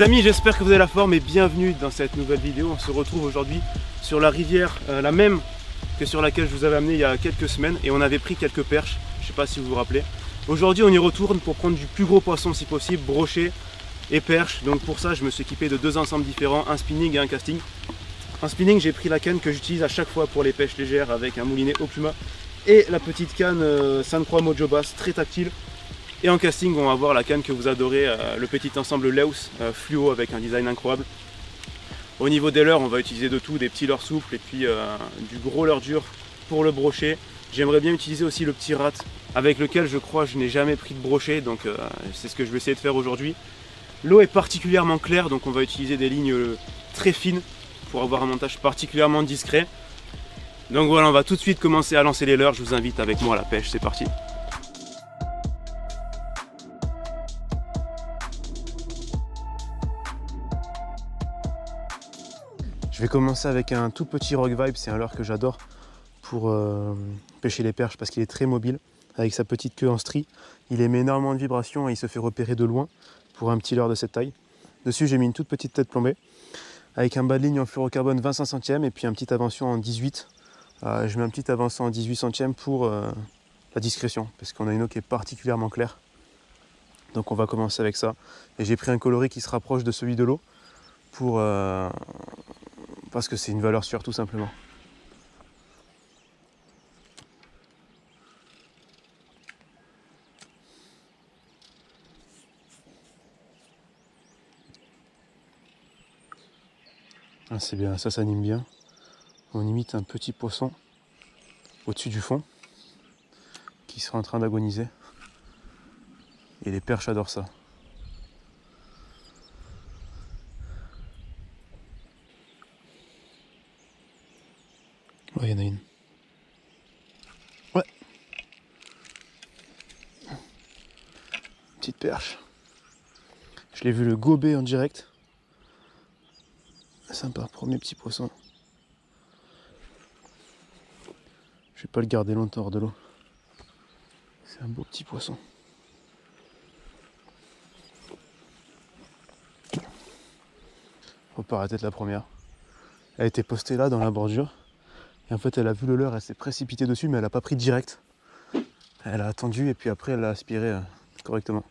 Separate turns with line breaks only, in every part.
Les amis, j'espère que vous avez la forme et bienvenue dans cette nouvelle vidéo. On se retrouve aujourd'hui sur la rivière, la même que sur laquelle je vous avais amené il y a quelques semaines, et on avait pris quelques perches, je ne sais pas si vous vous rappelez. Aujourd'hui on y retourne pour prendre du plus gros poisson si possible, brochet et perche. Donc pour ça je me suis équipé de deux ensembles différents, un spinning et un casting. En spinning j'ai pris la canne que j'utilise à chaque fois pour les pêches légères avec un moulinet Okuma et la petite canne Sainte-Croix Mojo Bass, très tactile. Et en casting on va voir la canne que vous adorez, le petit ensemble Leus fluo avec un design incroyable. Au niveau des leurres on va utiliser de tout, des petits leurres souples et puis du gros leurre dur pour le brochet. J'aimerais bien utiliser aussi le petit rat avec lequel je crois je n'ai jamais pris de brochet, donc c'est ce que je vais essayer de faire aujourd'hui. L'eau est particulièrement claire, donc on va utiliser des lignes très fines pour avoir un montage particulièrement discret. Donc voilà, on va tout de suite commencer à lancer les leurres. Je vous invite avec moi à la pêche, c'est parti. Je vais commencer avec un tout petit Rock Vibe, c'est un leurre que j'adore pour pêcher les perches parce qu'il est très mobile. Avec sa petite queue en strie, il émet énormément de vibrations et il se fait repérer de loin pour un petit leurre de cette taille. Dessus j'ai mis une toute petite tête plombée avec un bas de ligne en fluorocarbone 25 centièmes et puis un petit avançon en 18. Je mets un petit avançon en 18 centièmes pour la discrétion parce qu'on a une eau qui est particulièrement claire. Donc on va commencer avec ça. Et j'ai pris un coloris qui se rapproche de celui de l'eau pour parce que c'est une valeur sûre tout simplement. Ah, c'est bien, ça s'anime bien. On imite un petit poisson au-dessus du fond qui sera en train d'agoniser. Et les perches adorent ça. Ouais, il y en a une. Ouais. Petite perche. Je l'ai vu le gober en direct. Sympa, premier petit poisson. Je vais pas le garder longtemps hors de l'eau. C'est un beau petit poisson. Faut pas arrêter de la première. Elle a été postée là dans la bordure. Et en fait elle a vu le leurre, elle s'est précipitée dessus mais elle a pas pris direct. Elle a attendu et puis après elle l'a aspiré correctement.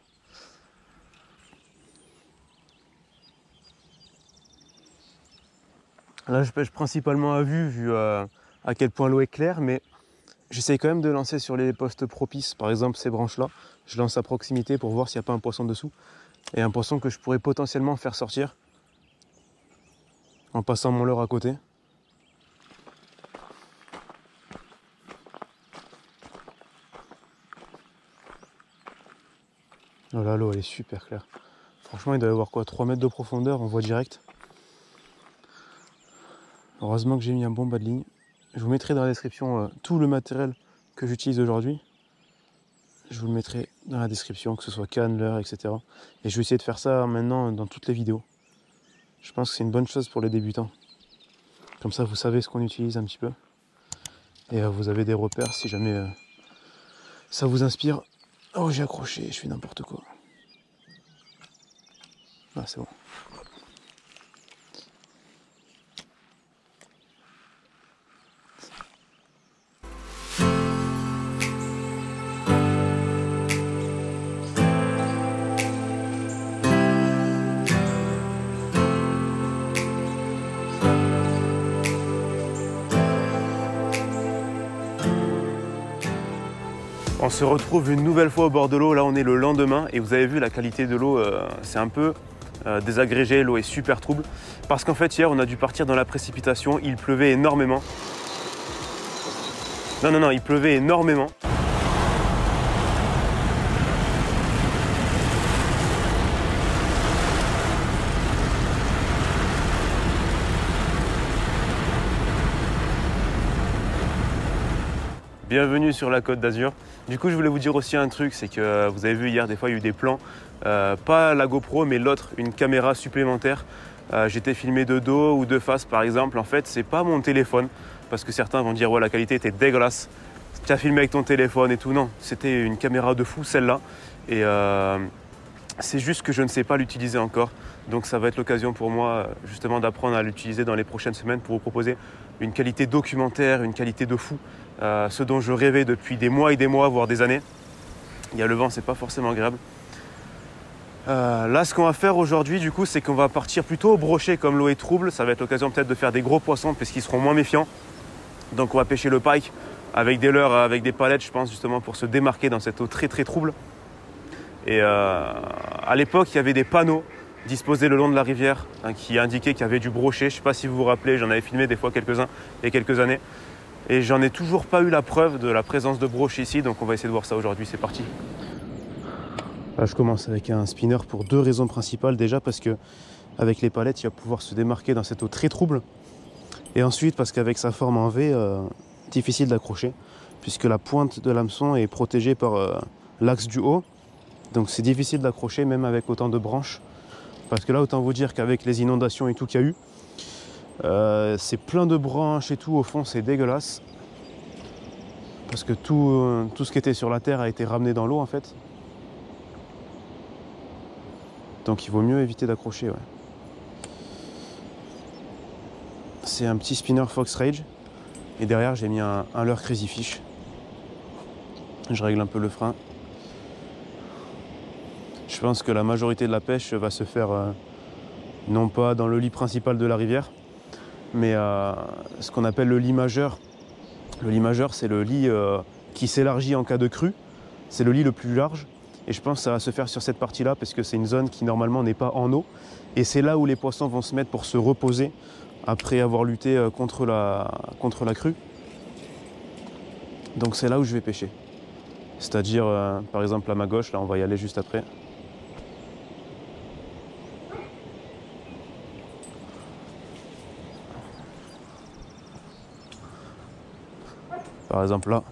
Là je pêche principalement à vue, vu à quel point l'eau est claire, mais j'essaye quand même de lancer sur les postes propices, par exemple ces branches là, je lance à proximité pour voir s'il n'y a pas un poisson dessous, et un poisson que je pourrais potentiellement faire sortir en passant mon leurre à côté. Oh là, l'eau elle est super claire. Franchement il doit y avoir quoi, 3 mètres de profondeur, on voit direct. Heureusement que j'ai mis un bon bas de ligne. Je vous mettrai dans la description tout le matériel que j'utilise aujourd'hui. Je vous le mettrai dans la description, que ce soit canne, leurre, etc. Et je vais essayer de faire ça maintenant dans toutes les vidéos. Je pense que c'est une bonne chose pour les débutants. Comme ça vous savez ce qu'on utilise un petit peu. Et vous avez des repères si jamais ça vous inspire. Oh j'ai accroché, je fais n'importe quoi. Ah c'est bon. On se retrouve une nouvelle fois au bord de l'eau, là on est le lendemain et vous avez vu la qualité de l'eau, c'est un peu désagrégé, l'eau est super trouble. Parce qu'en fait hier on a dû partir dans la précipitation, il pleuvait énormément. Non, il pleuvait énormément. Bienvenue sur la Côte d'Azur. Du coup, je voulais vous dire aussi un truc, c'est que vous avez vu hier, des fois, il y a eu des plans, pas la GoPro, mais l'autre, une caméra supplémentaire. J'étais filmé de dos ou de face, par exemple. En fait, c'est pas mon téléphone, parce que certains vont dire, ouais, la qualité était dégueulasse. Tu as filmé avec ton téléphone et tout. Non, c'était une caméra de fou, celle-là. Et C'est juste que je ne sais pas l'utiliser encore. Donc ça va être l'occasion pour moi justement d'apprendre à l'utiliser dans les prochaines semaines pour vous proposer une qualité documentaire, une qualité de fou. Ce dont je rêvais depuis des mois et des mois, voire des années. Il y a le vent, c'est pas forcément agréable. Là, ce qu'on va faire aujourd'hui, du coup, c'est qu'on va partir plutôt au brochet comme l'eau est trouble. Ça va être l'occasion peut-être de faire des gros poissons puisqu'ils seront moins méfiants. Donc on va pêcher le pike avec des leurres, avec des palettes, je pense, justement pour se démarquer dans cette eau très très trouble. Et à l'époque, il y avait des panneaux disposés le long de la rivière qui indiquaient qu'il y avait du brochet. Je ne sais pas si vous vous rappelez, j'en avais filmé des fois quelques-uns il y a quelques années. Et j'en ai toujours pas eu la preuve de la présence de brochet ici, donc on va essayer de voir ça aujourd'hui, c'est parti. Là, je commence avec un spinner pour deux raisons principales. Déjà parce que avec les palettes, il va pouvoir se démarquer dans cette eau très trouble. Et ensuite parce qu'avec sa forme en V, difficile d'accrocher, puisque la pointe de l'hameçon est protégée par l'axe du haut. Donc c'est difficile d'accrocher même avec autant de branches. Parce que là, autant vous dire qu'avec les inondations et tout qu'il y a eu, c'est plein de branches et tout, au fond c'est dégueulasse. Parce que tout ce qui était sur la terre a été ramené dans l'eau en fait. Donc il vaut mieux éviter d'accrocher, ouais. C'est un petit spinner Fox Rage. Et derrière j'ai mis un leurre Crazy Fish. Je règle un peu le frein. Je pense que la majorité de la pêche va se faire non pas dans le lit principal de la rivière, mais ce qu'on appelle le lit majeur. Le lit majeur, c'est le lit qui s'élargit en cas de crue. C'est le lit le plus large. Et je pense que ça va se faire sur cette partie-là parce que c'est une zone qui normalement n'est pas en eau. Et c'est là où les poissons vont se mettre pour se reposer après avoir lutté contre la crue. Donc c'est là où je vais pêcher. C'est-à-dire, par exemple, à ma gauche, là on va y aller juste après. Par exemple là.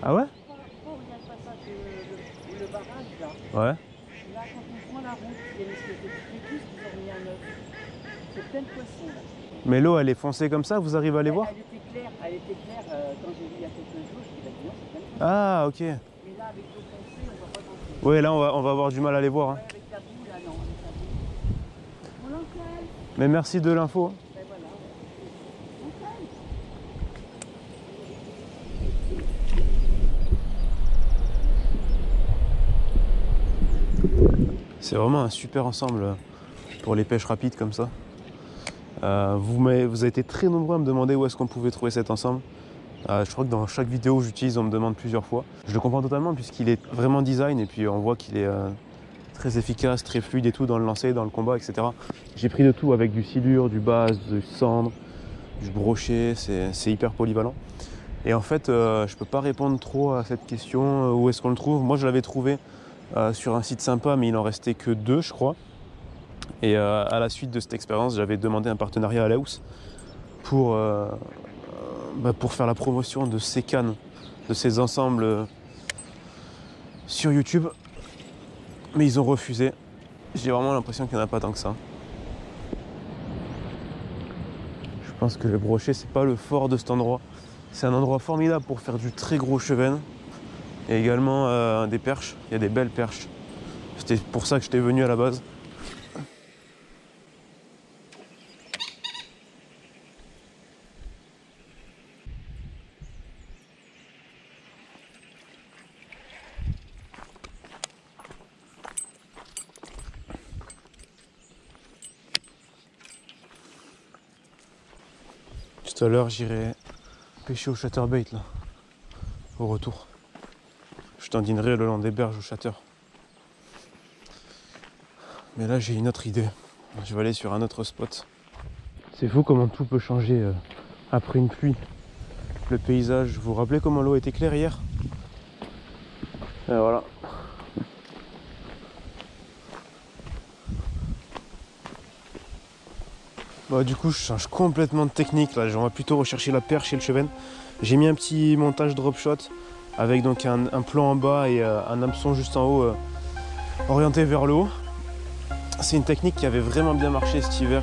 Ah ouais?
Pourquoi il y a le passage le barrage là?
Ouais.
Là, quand on prend la route, il y a une espèce de petit écluse qu'ils ont mis à neuf. C'est plein de poissons là.
Mais l'eau elle est foncée comme ça, vous arrivez à les voir?
Elle était claire quand j'ai vu il y a quelques jours. Je dis bah non, c'est plein de poissons.
Ah ok.
Mais là, avec l'eau foncée, on voit pas grand-chose.
Oui, là on va avoir du mal à les voir. Hein.
Ouais, avec la boue là, non, avec la boue. Mon oncle.
Mais merci de l'info.
Ben voilà. Oncle.
C'est vraiment un super ensemble pour les pêches rapides comme ça. Vous avez été très nombreux à me demander où est-ce qu'on pouvait trouver cet ensemble. Je crois que dans chaque vidéo que j'utilise, on me demande plusieurs fois. Je le comprends totalement puisqu'il est vraiment design et puis on voit qu'il est très efficace, très fluide et tout dans le lancer, dans le combat, etc. J'ai pris de tout avec du silure, du base, du cendre, du brochet, c'est hyper polyvalent. Et en fait, je peux pas répondre trop à cette question, où est-ce qu'on le trouve. Moi, je l'avais trouvé sur un site sympa, mais il en restait que 2, je crois. Et à la suite de cette expérience, j'avais demandé un partenariat à Laos pour faire la promotion de ces cannes, de ces ensembles sur YouTube. Mais ils ont refusé. J'ai vraiment l'impression qu'il n'y en a pas tant que ça. Je pense que le brochet, c'est pas le fort de cet endroit. C'est un endroit formidable pour faire du très gros chevenne. Et également des perches. Il y a des belles perches. C'était pour ça que j'étais venu à la base. Tout à l'heure, j'irai pêcher au chatterbait là, au retour. Je t'endinerai le long des berges au chatter. Mais là, j'ai une autre idée. Je vais aller sur un autre spot. C'est fou comment tout peut changer après une pluie. Le paysage, vous vous rappelez comment l'eau était claire hier? Et voilà. Bah, du coup, je change complètement de technique. Là, on va plutôt rechercher la perche et le cheven. J'ai mis un petit montage drop shot avec donc un plan en bas et un hameçon juste en haut orienté vers le haut. C'est une technique qui avait vraiment bien marché cet hiver.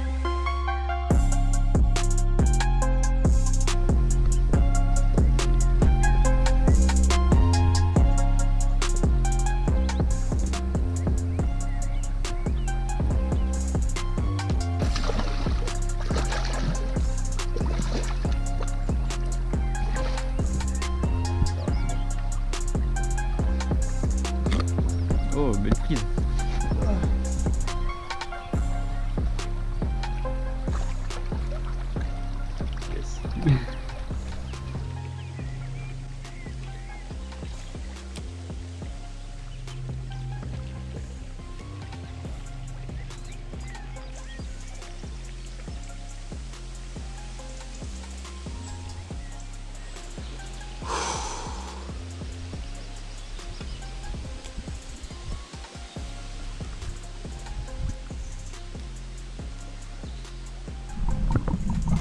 Oh, belle prise. Yes.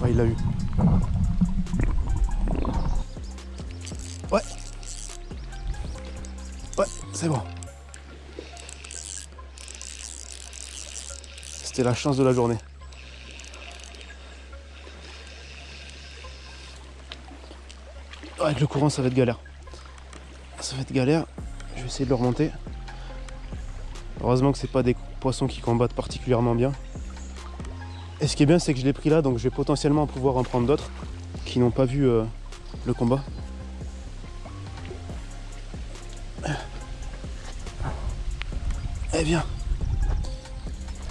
Ouais, il l'a eu. Ouais. Ouais, c'est bon. C'était la chance de la journée. Avec le courant, ça va être galère. Ça va être galère. Je vais essayer de le remonter. Heureusement que c'est pas des poissons qui combattent particulièrement bien. Et ce qui est bien, c'est que je l'ai pris là, donc je vais potentiellement pouvoir en prendre d'autres qui n'ont pas vu le combat. Allez, viens.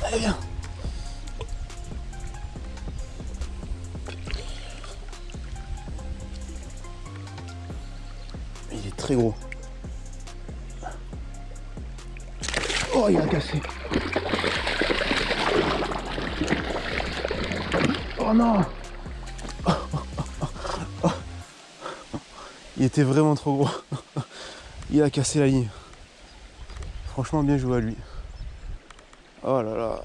Allez, viens. Il est très gros. Oh, il a cassé. Oh non. Il était vraiment trop gros. Il a cassé la ligne. Franchement, bien joué à lui. Oh là là.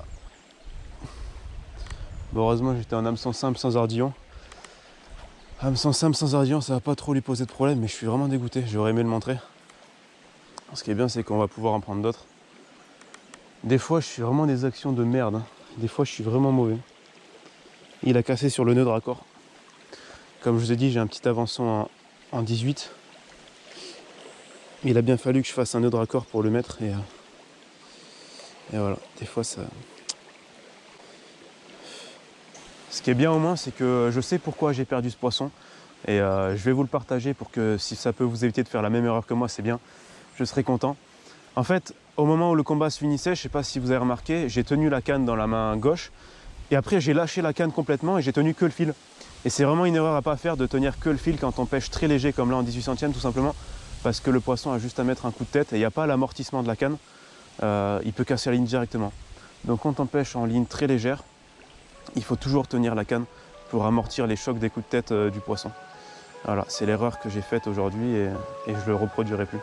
Bon, heureusement, j'étais en hameçon simple sans ardillon. Hameçon simple sans ardillon, ça va pas trop lui poser de problème, mais je suis vraiment dégoûté. J'aurais aimé le montrer. Ce qui est bien, c'est qu'on va pouvoir en prendre d'autres. Des fois, je suis vraiment des actions de merde. Hein. Des fois, je suis vraiment mauvais. Il a cassé sur le nœud de raccord. Comme je vous ai dit, j'ai un petit avançon en 18. Il a bien fallu que je fasse un nœud de raccord pour le mettre. Et voilà, des fois ça... Ce qui est bien au moins, c'est que je sais pourquoi j'ai perdu ce poisson. Et je vais vous le partager pour que si ça peut vous éviter de faire la même erreur que moi, c'est bien. Je serai content. En fait, au moment où le combat se finissait, je ne sais pas si vous avez remarqué, j'ai tenu la canne dans la main gauche. Et après, j'ai lâché la canne complètement et j'ai tenu que le fil. Et c'est vraiment une erreur à pas faire de tenir que le fil quand on pêche très léger comme là en 18 centièmes, tout simplement. Parce que le poisson a juste à mettre un coup de tête et il n'y a pas l'amortissement de la canne. Il peut casser la ligne directement. Donc quand on pêche en ligne très légère, il faut toujours tenir la canne pour amortir les chocs des coups de tête du poisson. Voilà, c'est l'erreur que j'ai faite aujourd'hui et je ne le reproduirai plus.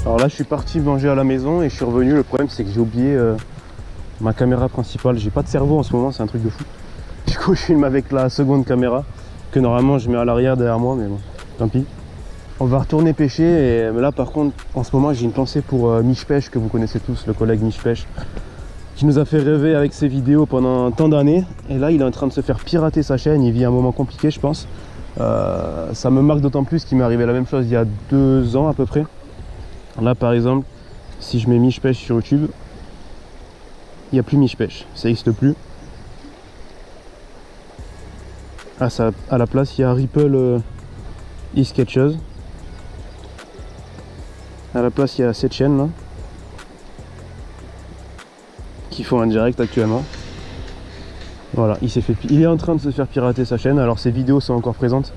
Alors là je suis parti manger à la maison et je suis revenu. Le problème c'est que j'ai oublié ma caméra principale. J'ai pas de cerveau en ce moment, c'est un truc de fou. Du coup je filme avec la seconde caméra que normalement je mets à l'arrière derrière moi, mais bon, tant pis. On va retourner pêcher et là par contre en ce moment j'ai une pensée pour Mich Pêche, que vous connaissez tous, le collègue Mich Pêche, qui nous a fait rêver avec ses vidéos pendant tant d'années. Et là il est en train de se faire pirater sa chaîne, il vit un moment compliqué je pense. Ça me marque d'autant plus qu'il m'est arrivé la même chose il y a 2 ans à peu près. Là par exemple, si je mets Mich Pêche sur YouTube, il n'y a plus Mich Pêche, ça n'existe plus. Ah, ça, à la place il y a Ripple eSketches. À la place il y a cette chaîne là qui font un direct actuellement. Voilà, il est en train de se faire pirater sa chaîne. Alors ses vidéos sont encore présentes,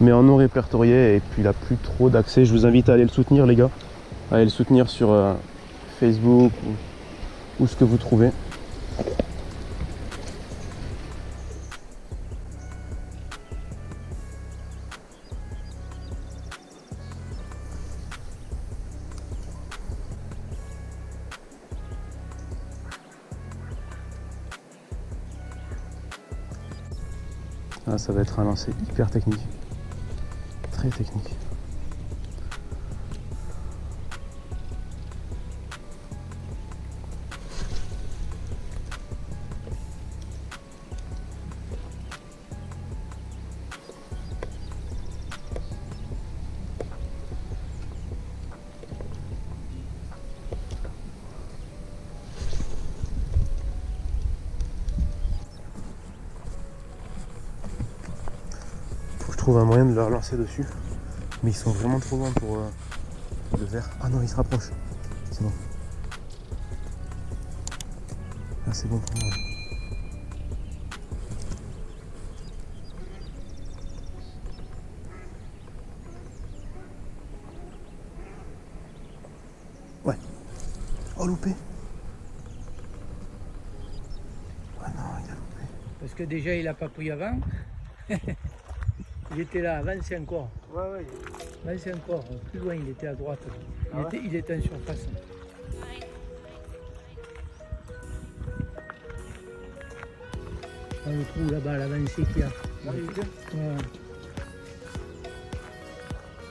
mais en non répertorié, et puis il a plus trop d'accès. Je vous invite à aller le soutenir, les gars, à aller le soutenir sur Facebook ou ce que vous trouvez. Ah, ça va être un lancer hyper technique, très technique. Trouve un moyen de leur lancer dessus, mais ils sont vraiment trop loin pour le verre. Ah non, ils se rapprochent, c'est bon. Ah, c'est bon pour moi. Ouais. Oh, loupé. Ah non, il a loupé.
Parce que déjà il a pas pris avant. Il était là, avancez encore.
Ouais.
Avancez encore, plus loin, il était à droite. Il était en surface. On le trouve là-bas, l'avancée qu'il y a. Ouais.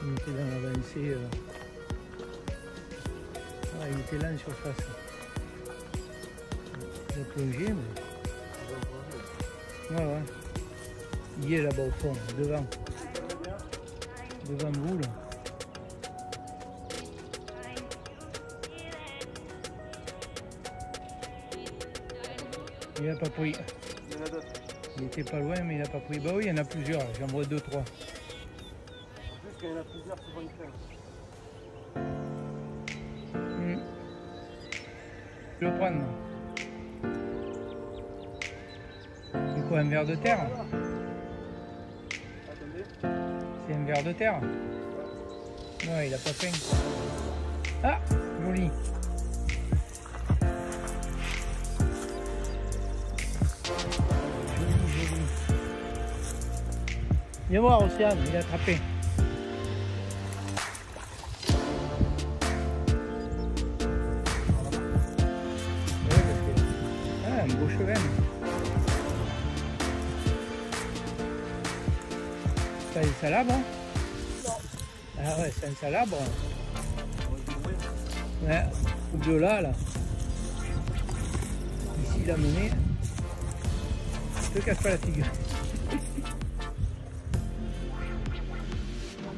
Il était dans l'avancée. Ah, il était là en surface. Il a plongé, mais... Ouais. Il est là-bas au fond, devant vous là. Il n'a pas pris.
Il y en a d'autres.
Il était pas loin, mais il n'a pas pris. Bah oui, il y en a plusieurs, j'en vois 2-3.
En plus, quand il y en a plusieurs, souvent il fait.
Je vais le prendre. C'est quoi, un ver de terre? C'est un ver de terre? Ouais, il a pas faim. Ah, joli. Joli. Viens voir, Océane, il a attrapé. Ah, un beau cheval. C'est un salabre, hein? Ah ouais, c'est un salabre. Ouais, de là. Ici, il a mené. Je te casse pas la figure.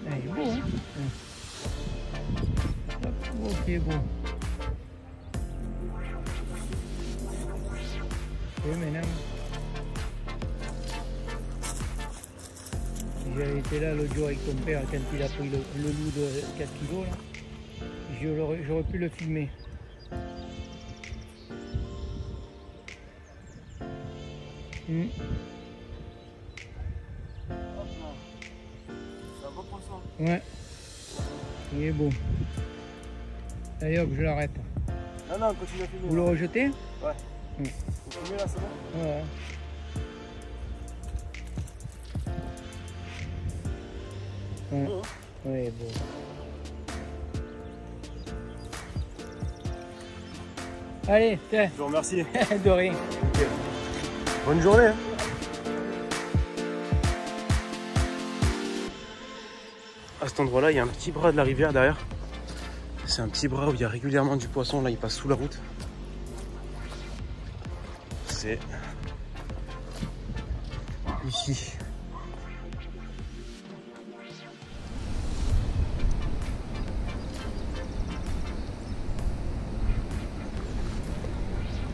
Ah, il est beau, hein? Hop, ok, beau. Et maintenant, j'avais été là l'autre jour avec ton père quand il a pris le loup de 4 kilos là. J'aurais pu le filmer.
C'est un beau poisson.
Ouais. Il est beau. Allez hop, je l'arrête.
Non, continue à filmer.
Vous le rejetez?
Ouais. Vous filmez là, c'est bon?
Ouais. Ouais, bon. Allez, tiens.
Je vous remercie.
De rien.
Bonne journée. À cet endroit-là, il y a un petit bras de la rivière derrière. C'est un petit bras où il y a régulièrement du poisson. Là, il passe sous la route. C'est ici.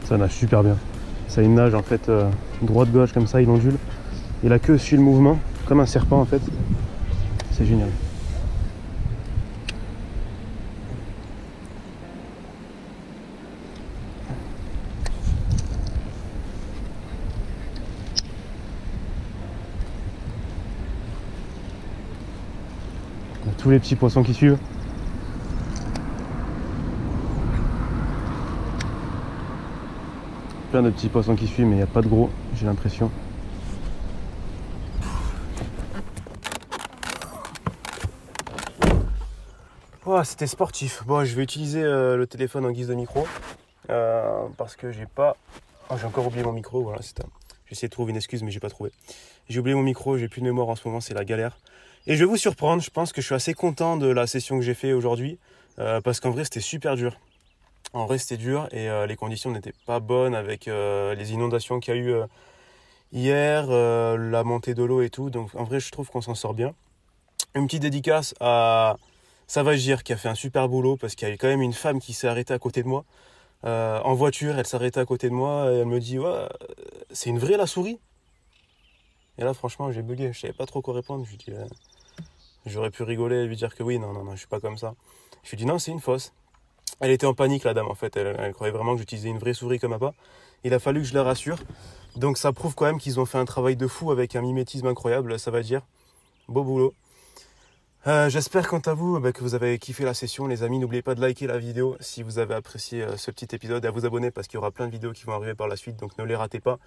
Ça nage super bien. Ça il nage en fait droite-gauche comme ça, il ondule. Et la queue suit le mouvement, comme un serpent en fait. C'est génial. tous les petits poissons qui suivent. Plein de petits poissons qui suivent, mais il n'y a pas de gros, j'ai l'impression. Oh, c'était sportif. Bon, je vais utiliser le téléphone en guise de micro parce que j'ai pas. Oh, j'ai encore oublié mon micro. Voilà, c'est un. J'ai essayé de trouver une excuse, mais j'ai pas trouvé. J'ai oublié mon micro, j'ai plus de mémoire en ce moment, c'est la galère. Et je vais vous surprendre. Je pense que je suis assez content de la session que j'ai fait aujourd'hui parce qu'en vrai, c'était super dur. En vrai, c'était dur et les conditions n'étaient pas bonnes avec les inondations qu'il y a eu hier, la montée de l'eau et tout. Donc, en vrai, je trouve qu'on s'en sort bien. Une petite dédicace à Savagir qui a fait un super boulot parce qu'il y a eu quand même une femme qui s'est arrêtée à côté de moi en voiture. Elle s'arrêtait à côté de moi et elle me dit ouais, c'est une vraie la souris. Et là franchement j'ai bugué, je savais pas trop quoi répondre. Je lui dis j'aurais pu rigoler et lui dire que oui, non, je suis pas comme ça. Je lui dis non, c'est une fausse. Elle était en panique la dame en fait, elle croyait vraiment que j'utilisais une vraie souris comme appât. Il a fallu que je la rassure. Donc ça prouve quand même qu'ils ont fait un travail de fou avec un mimétisme incroyable, ça va dire. Beau boulot. J'espère quant à vous que vous avez kiffé la session les amis. N'oubliez pas de liker la vidéo si vous avez apprécié ce petit épisode et à vous abonner parce qu'il y aura plein de vidéos qui vont arriver par la suite, donc ne les ratez pas.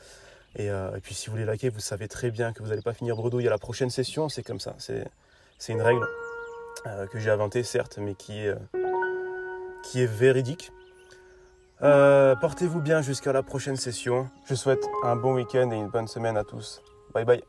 Et puis si vous les likez, vous savez très bien que vous n'allez pas finir bredouille à la prochaine session, c'est comme ça, c'est une règle que j'ai inventée certes, mais qui est véridique. Portez-vous bien jusqu'à la prochaine session. Je souhaite un bon week-end et une bonne semaine à tous. Bye bye.